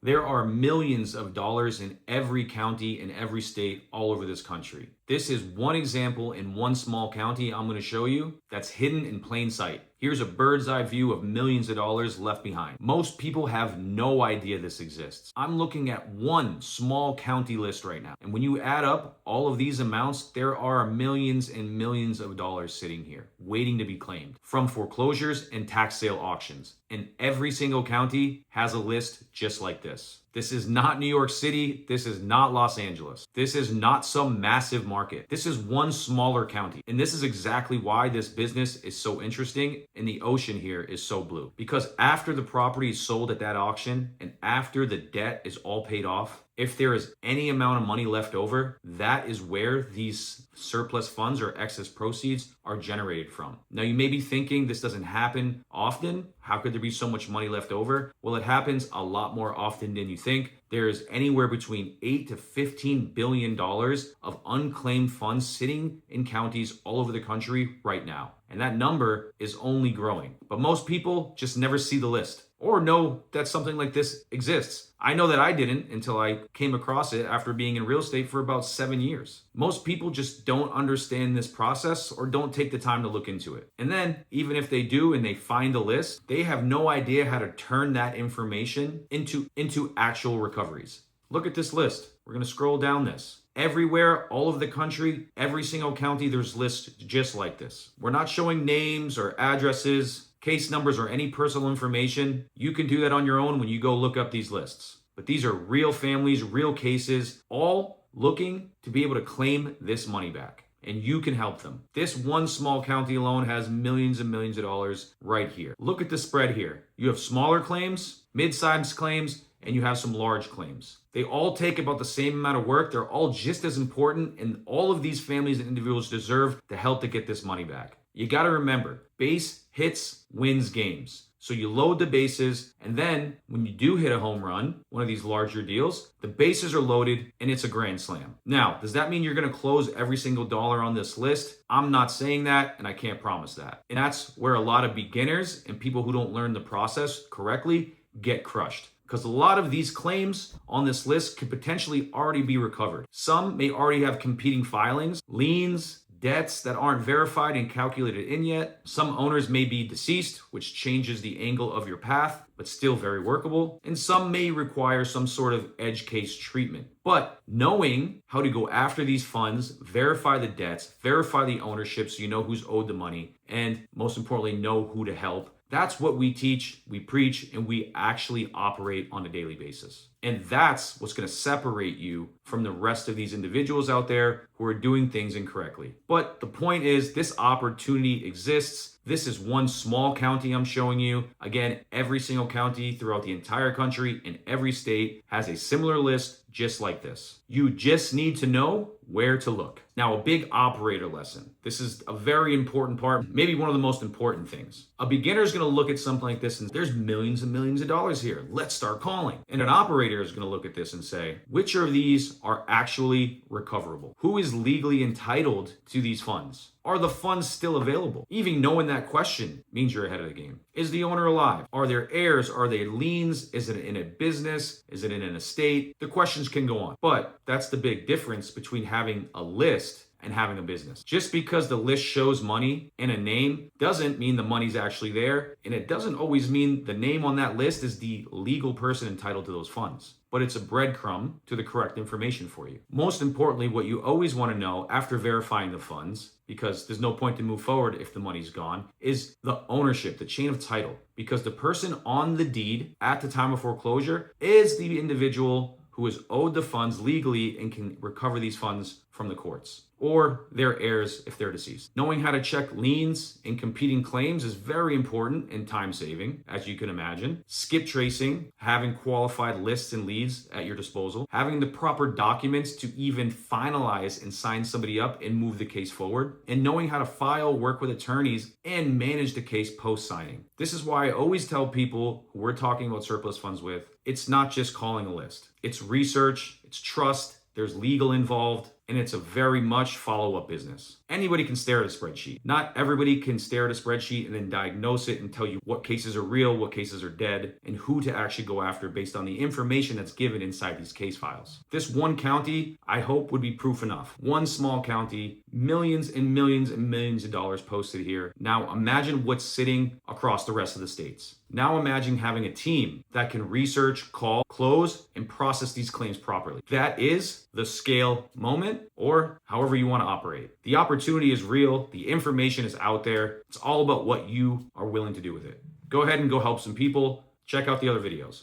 There are millions of dollars in every county in every state all over this country. This is one example in one small county I'm going to show you that's hidden in plain sight. Here's a bird's eye view of millions of dollars left behind. Most people have no idea this exists. I'm looking at one small county list right now. And when you add up all of these amounts, there are millions and millions of dollars sitting here waiting to be claimed from foreclosures and tax sale auctions. And every single county has a list just like this. This is not New York City. This is not Los Angeles. This is not some massive market. This is one smaller county. And this is exactly why this business is so interesting and the ocean here is so blue. Because after the property is sold at that auction and after the debt is all paid off, if there is any amount of money left over, that is where these surplus funds or excess proceeds are generated from. Now, you may be thinking this doesn't happen often. How could there be so much money left over? Well, it happens a lot more often than you think. There is anywhere between $8 to $15 billion of unclaimed funds sitting in counties all over the country right now. And that number is only growing. But most people just never see the list or know that something like this exists. I know that I didn't until I came across it after being in real estate for about 7 years. Most people just don't understand this process or don't take the time to look into it. And then even if they do and they find a list, they have no idea how to turn that information into actual recoveries. Look at this list. We're going to scroll down this. Everywhere, all over the country, every single county, there's lists just like this. We're not showing names or addresses, case numbers, or any personal information. You can do that on your own when you go look up these lists. But these are real families, real cases, all looking to be able to claim this money back. And you can help them. This one small county alone has millions and millions of dollars right here. Look at the spread here. You have smaller claims, mid-sized claims, and you have some large claims. They all take about the same amount of work. They're all just as important, and all of these families and individuals deserve the help to get this money back. You got to remember, base hits wins games. So you load the bases, and then when you do hit a home run, one of these larger deals, the bases are loaded and it's a grand slam. Now, does that mean you're going to close every single dollar on this list? I'm not saying that, and I can't promise that. And that's where a lot of beginners and people who don't learn the process correctly get crushed. Because a lot of these claims on this list could potentially already be recovered. Some may already have competing filings, liens, debts that aren't verified and calculated in yet. Some owners may be deceased, which changes the angle of your path, but still very workable. And some may require some sort of edge case treatment. But knowing how to go after these funds, verify the debts, verify the ownership so you know who's owed the money, and most importantly, know who to help. That's what we teach, we preach, and we actually operate on a daily basis. And that's what's going to separate you from the rest of these individuals out there who are doing things incorrectly. But the point is, this opportunity exists. This is one small county I'm showing you. Again, every single county throughout the entire country in every state has a similar list just like this. You just need to know where to look. Now, a big operator lesson. This is a very important part, maybe one of the most important things. A beginner is going to look at something like this and there's millions and millions of dollars here. Let's start calling. And an operator is going to look at this and say, which of these are actually recoverable? Who is legally entitled to these funds? Are the funds still available? Even knowing that question means you're ahead of the game. Is the owner alive? Are there heirs? Are there liens? Is it in a business? Is it in an estate? The questions can go on. But that's the big difference between having a list and having a business. Just because the list shows money and a name doesn't mean the money's actually there. And it doesn't always mean the name on that list is the legal person entitled to those funds. But it's a breadcrumb to the correct information for you. Most importantly, what you always want to know after verifying the funds, because there's no point to move forward if the money's gone, is the ownership, the chain of title. Because the person on the deed at the time of foreclosure is the individual who is owed the funds legally and can recover these funds from the courts, or their heirs if they're deceased. Knowing how to check liens and competing claims is very important and time-saving, as you can imagine. Skip tracing, having qualified lists and leads at your disposal, having the proper documents to even finalize and sign somebody up and move the case forward, and knowing how to file, work with attorneys, and manage the case post-signing. This is why I always tell people who we're talking about surplus funds with, it's not just calling a list. It's research, it's trust, there's legal involved. and it's a very much follow-up business. Anybody can stare at a spreadsheet. Not everybody can stare at a spreadsheet and then diagnose it and tell you what cases are real, what cases are dead, and who to actually go after based on the information that's given inside these case files. This one county, I hope, would be proof enough. One small county, millions and millions and millions of dollars posted here. Now imagine what's sitting across the rest of the states. Now imagine having a team that can research, call, close, and process these claims properly. That is the scale moment, or however you want to operate. The opportunity is real. The information is out there. It's all about what you are willing to do with it. Go ahead and go help some people. Check out the other videos.